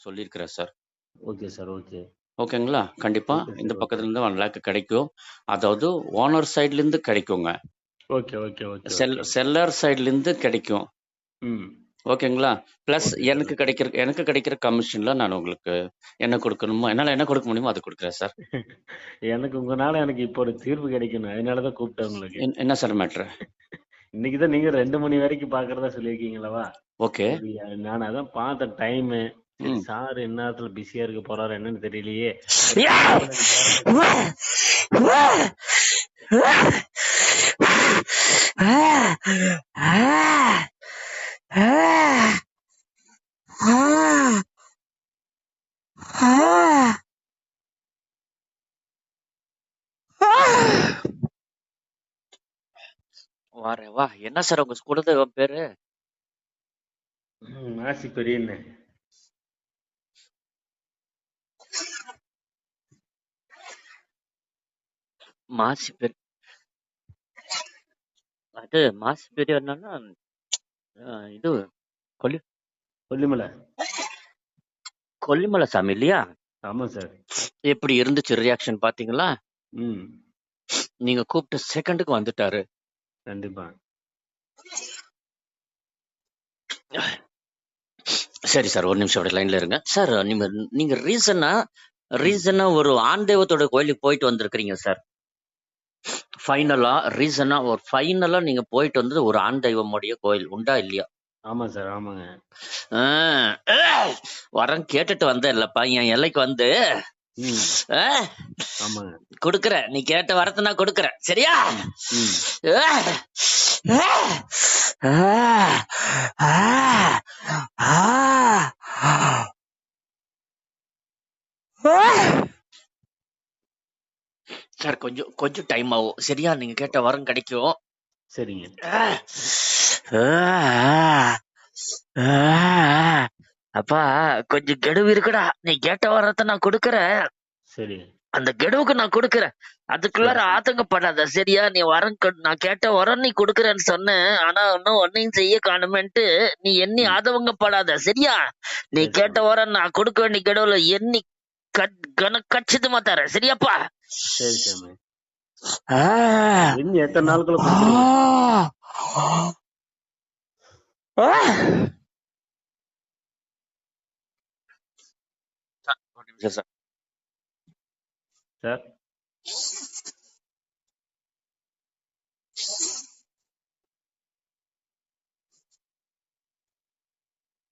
சொல்லியிருக்கிறேன் sir. Okay sir. Okay. ஓகேங்களா? கண்டிப்பா ஓகே இந்த சார். ஓகே. பக்கத்துல இருந்து 1 லேக் கிடைக்கும். அதாவது ஓனர் சைட்ல இருந்து கிடைக்குங்க. Okay, okay, okay, okay. Seller சைட்ல இருந்து கிடைக்கும். ம். ஓகேங்களா? Plus okay sir. எனக்கு கிடைக்கிற கமிஷன்ல நான் உங்களுக்கு என்ன குடுக்கணுமோ, என்னால என்ன குடுக்க முடியுமோ அத குடுக்குறேன் சார். எனக்கு இப்போ ஒரு தீர்வு கிடைக்கணும். அதனால தான் கூப்பிட்டேன் உங்களுக்கு. என்ன சார் மேட்ரு? இன்னைக்கு தான் நீங்க 2 மணி வரைக்கும் பார்க்கிறதா சொல்லியிருக்கீங்களவா? ஓகே. சரி, நான் அதான் பார்த்தேன் டைமு. சரி, ம். சார் இந்நேரத்துல பிஸியா இருக்க போறாரு என்னன்னு தெரியலையே. வாரேன் வா. என்ன சார் உங்க குலதெய்வம் பேரு? மாசி பெரியண்ணே. மாசி பெரிய அது மாசி பெரியவர்னா இது கொல்லி கொல்லிமலை. கொல்லிமலை சாமி இல்லையா? ஆமா சார். எப்படி இருந்துச்சு ரியாக்ஷன் பாத்தீங்களா? ம். நீங்க கூப்பிட்ட செகண்டுக்கு வந்துட்டாரு. கண்டிப்பா. சரி சார், ஒரு நிமிஷம் அப்படியே லைன்ல இருங்க சார். நீங்க ரீசனா ஒரு ஆண் தெய்வத்தோட கோயிலுக்கு போயிட்டு வந்திருக்கிறீங்க சார். ஃபைனலா நீங்க போயிட்டு வந்தது ஒரு ஆண் தெய்வமுடைய கோயில் உண்டா இல்லையா? ஆமா சார். ஆமாங்க. வரம் கேட்டுட்டு வந்தேன் இல்லப்பா என் எல்லைக்கு வந்து. ம். ஆ, ஆமாங்க. கொடுக்கறேன். நீ கேட்ட வரத்தை நான் கொடுக்கறேன். சரியா? ம். சார் கொஞ்சம் கொஞ்சம் டைம் ஆகும். சரியா? நீங்க கேட்ட வரம் கிடைக்கும். சரிங்க. அப்பா கொஞ்சம் கெடுவு இருக்குடா. நீ கேட்ட வரத்தை நான் கொடுக்கறேன். சரி. அந்த கெடுவுக்கு நான் கொடுக்கறேன். அதுக்குள்ளார சரி. ஆதங்கப்படாத. சரியா? நீ வரம் நான் கேட்ட வரம் நீ கொடுக்கறேன்னு சொன்னேன். ஆனா இன்னும் ஒன்னையும் செய்ய காணுமேன்ட்டு நீ எண்ணி ஆதங்கப்படாத. சரியா? நீ சரி கேட்ட சாமி. வரம் நான் கொடுக்க வேண்டிய கெடுவுல எண்ணி கச்சிதமா தரேன். சரியாப்பா? சரி சாமி. இன்னும் எத்தனை நாளுக்குள்ள கொடுத்துருவீங்க? ஒரு நிமிஷம் சார். சார்.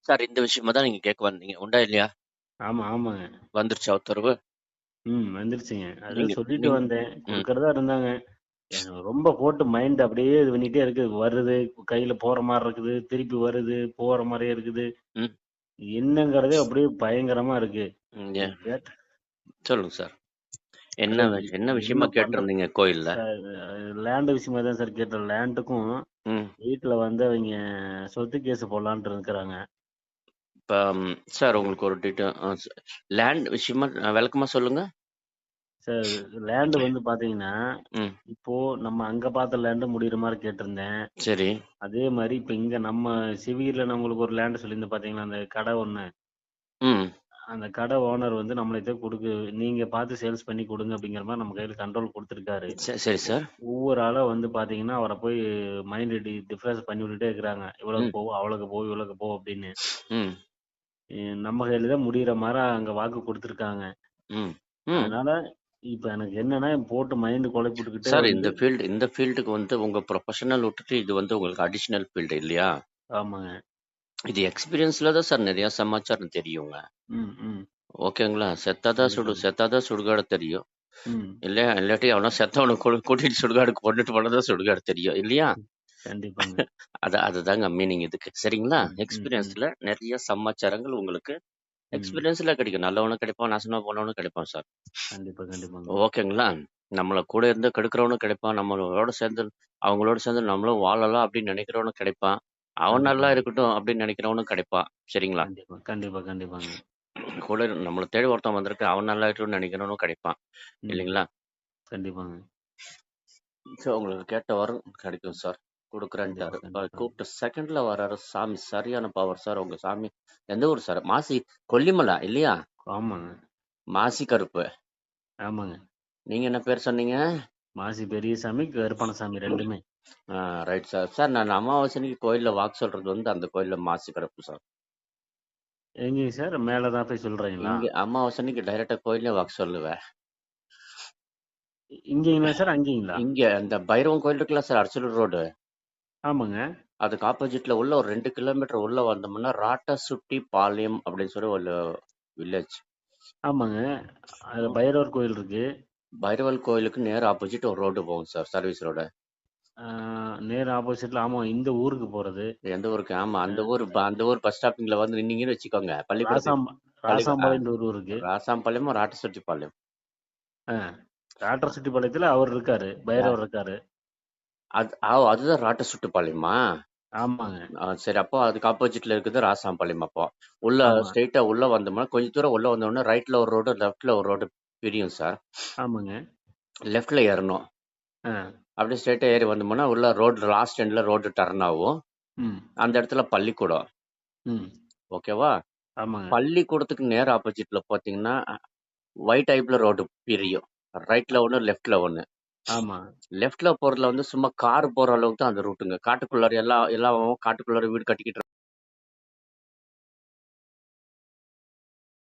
சார் இந்த விஷயமா தான் நீங்க கேட்க வந்தீங்க உண்டா இல்லையா? ஆமா, ஆமாங்க. வந்துருச்சா உத்தரவு? வந்துருச்சுங்க. அதான் நீங்க சொல்லிட்டு நீங்க வந்தேன். ம், கொடுக்கறதா இருந்தாங்க. எனக்கு ரொம்ப போட்டு மைண்ட் அப்படியே இது பண்ணிட்டே இருக்கு. வருது, கையில போற மாதிரி இருக்குது, திருப்பி வருது, போற மாதிரியே இருக்குது. ம், என்னங்கிறதே அப்படியே பயங்கரமா இருக்கு. ம், நீ ஏன்? கேட்ட சொல்லுங்க சார். என்ன அதான் என்ன என்ன விஷயமா பண்றது கேட்டிருந்தீங்க கோயில்ல? சார்? லேண்ட் விஷயமா தான் சார் கேட்டேன். லேண்டுக்கும் ம். வீட்டுல வந்து அவங்க சொத்து கேஸ் போடலான்ட்டு இருக்கிறாங்க. இப்ப சார் உங்களுக்கு ஒரு டீட்டெயில் லேண்ட் விஷயமா விளக்கமா சொல்லுங்க. சார், லேண்டு வந்து பாத்தீங்கன்னா, ம். இப்போ நம்ம அங்க பார்த்த லேண்டு முடியிற மாதிரி கேட்டிருந்தேன். சரி. அதே மாதிரி இப்ப இங்க நம்ம சிவியில நம்மளுக்கு ஒரு லேண்ட் சொல்லியிருந்து பாத்தீங்களா, அந்த கடை ஒண்ணு. ம். அந்த கடை ஓனர் வந்து நம்மள்ட்ட நீங்க பார்த்து சேல்ஸ் பண்ணி கொடுங்க அப்படிங்கிற மாதிரி நம்ம கையில கண்ட்ரோல் கொடுத்துருக்காரு. சரி சார். ஒவ்வொரு ஆளா வந்து பாத்தீங்கன்னா அவரை போய் மைண்ட் டிஃப்ரெஸ் பண்ணி விட்டுட்டே இருக்கிறாங்க. இவ்வளவுக்கு ம். போவோம், அவ்வளவுக்கு போவோம், இவ்வளவுக்கு போ அப்படின்னு. ம். நம்ம கையில தான் முடியிற மாதிரி அங்க வாக்கு கொடுத்துருக்காங்க. ம். ம். அதனால இப்ப எனக்கு என்னன்னா போட்டு மைண்ட் குழப்பிட்டுக்கிட்டே சார் வந்து. இந்த ஃபீல்டுக்கு வந்து உங்க ப்ரொஃபஷனல் விட்டுட்டு இது வந்து உங்களுக்கு அடிஷனல் ஃபீல்டு இல்லையா? ஆமாங்க. இது எக்ஸ்பீரியன்ஸ்ல தான் சார் நிறைய சமாச்சாரம் தெரியுங்க. ம். ம். ஓகேங்களா? கண்டிப்பாங்க. செத்தாதான் சுடுகாடு தெரியும். ம். இல்லையா? இல்லாட்டி அவனா செத்தவனை கூட்டிட்டு சுடுகாடுக்கு கொண்டுட்டு போனதான் சுடுகாடு தெரியும் இல்லையா? கண்டிப்பாங்க. அதுதாங்க மீனிங் இதுக்கு. சரிங்களா? ம். ம். ம். எக்ஸ்பீரியன்ஸ்ல நிறைய சமாச்சாரங்கள் உங்களுக்கு ம். எக்ஸ்பீரியன்ஸ்ல கிடைக்கும். நல்லவனும் கிடைப்பான், நாசமா போனவனும் கிடைப்பான் சார். கண்டிப்பா, கண்டிப்பாங்க. ஓகேங்களா? நம்மள கூட இருந்து கெடுக்கிறவனும் கிடைப்பான். அவங்களோட சேர்ந்து நம்மளும் வாழலாம் அப்படின்னு நினைக்கிறவனும் கிடைப்பான். அவன் நல்லா கண்டிப்பாங்க. இருக்கட்டும் அப்படின்னு நினைக்கிறவனும் கிடைப்பான். சரிங்களா? கண்டிப்பா, கண்டிப்பா, கண்டிப்பாங்க. நம்மள தேடி ஒருத்தன் வந்திருக்கு. அவன் நல்லா இருக்கணும்னு நினைக்கிறவனும் கிடைப்பான். ம். இல்லைங்களா? கண்டிப்பாங்க. ஸோ உங்களுக்கு கேட்ட வரம் கிடைக்கும் சார். கண்டிப்பா கொடுக்குறேன்ட்டாரு. கண்டிப்பா. கூப்பிட்ட செகண்ட்ல வராரு சாமி. சரியான பவர் சார் உங்க சாமி. எந்த ஊர் சார்? மாசி கொல்லிமலை இல்லையா? ஆமாங்க மாசி கருப்பு. ஆமாங்க. நீங்க என்ன பேர் சொன்னீங்க? மாசி பெரியசாமி கருப்பணசாமி ரெண்டுமே. Right sir. சார் நான் அமாவாசைக்கு கோயில்ல வாக்கு சொல்றது வந்து அந்த கோயில்ல மாசி கருப்பு சார். எங்கேங்க சார்? மேலதான் போய் சொல்றீங்களா? இங்க அமாவாசைக்கு டைரக்டா கோயில்ல வாக்கு சொல்லுவேன். இங்கீங்களா சார் அங்கீங்களா? இங்க இந்த பைரவன் கோயில் இருக்குல்ல சார், அரசலூர் ரோடு. ஆமாங்க அதுக்கு ஆப்போசிட்ல உள்ள ஒரு 2 கிலோமீட்டர் உள்ள வந்தோம்னா ராட்டசுட்டி பாளையம் அப்படின்னு சொல்லி ஒரு வில்லேஜ். ஆமாங்க. அதுல பைரவர் கோயில் இருக்கு. பைரவல் கோயிலுக்கு நேர் ஆப்போசிட் ஒரு ரோடு போகும் சார், சர்வீஸ் ரோடு. நேர் ஆப்போசிட்ல ஆமா இந்த ஊருக்கு போறது. எந்த ஊருக்கு? ஆமா அந்த ஊர் பஸ் ஸ்டாப்பிங்ல வந்து நின்னீங்கன்னு வச்சுக்கோங்க. ராசாம் ராசாம்பாளையம் ஒரு ஊர் இருக்கு. ராசாம்பாளையமும் ராட்டசுட்டி பாளையம். ராட்டசுட்டிப்பாளையத்துல அவர் இருக்காரு, பைரவர் இருக்காரு. அதுதான் ராட்டசுட்டி பாளையமா? ஆமாங்க சரி, அப்போ அதுக்கு ஆப்போசிட்ல இருக்குது ராசாம்பாளையம். அப்போ உள்ள ஆமா ஸ்ட்ரெயிட்டா உள்ள வந்தோம்னா கொஞ்ச தூரம் உள்ள வந்தோம்னா ரைட்ல ஒரு ரோடு, லெஃப்ட்ல ஒரு ரோடு பிரியும் சார். ஆமாங்க. லெஃப்ட்ல ஏறணும். ஆ, அப்படியே ஸ்ட்ரெயிட்டா ஏறி வந்தோம்னா உள்ள ரோடு லாஸ்ட் எண்ட்ல ரோடு டர்ன் ஆகும். ம், அந்த இடத்துல பள்ளிக்கூடம். ம். ஓகேவா? ஆமாங்க. பள்ளிக்கூடத்துக்கு நேர் ஆப்போசிட்ல பாத்தீங்கன்னா ஒயிட் டைப்ல ரோடு பிரியும். ரைட்ல ஒண்ணு, லெஃப்ட்ல ஒண்ணு. ஆமா. லெஃப்ட்ல போறதுல வந்து சும்மா கார் போற அளவுக்கு தான் அந்த ரூட்டுங்க. காட்டுக்குள்ளார எல்லாம் காட்டுக்குள்ளார வீடு கட்டிக்கிட்டு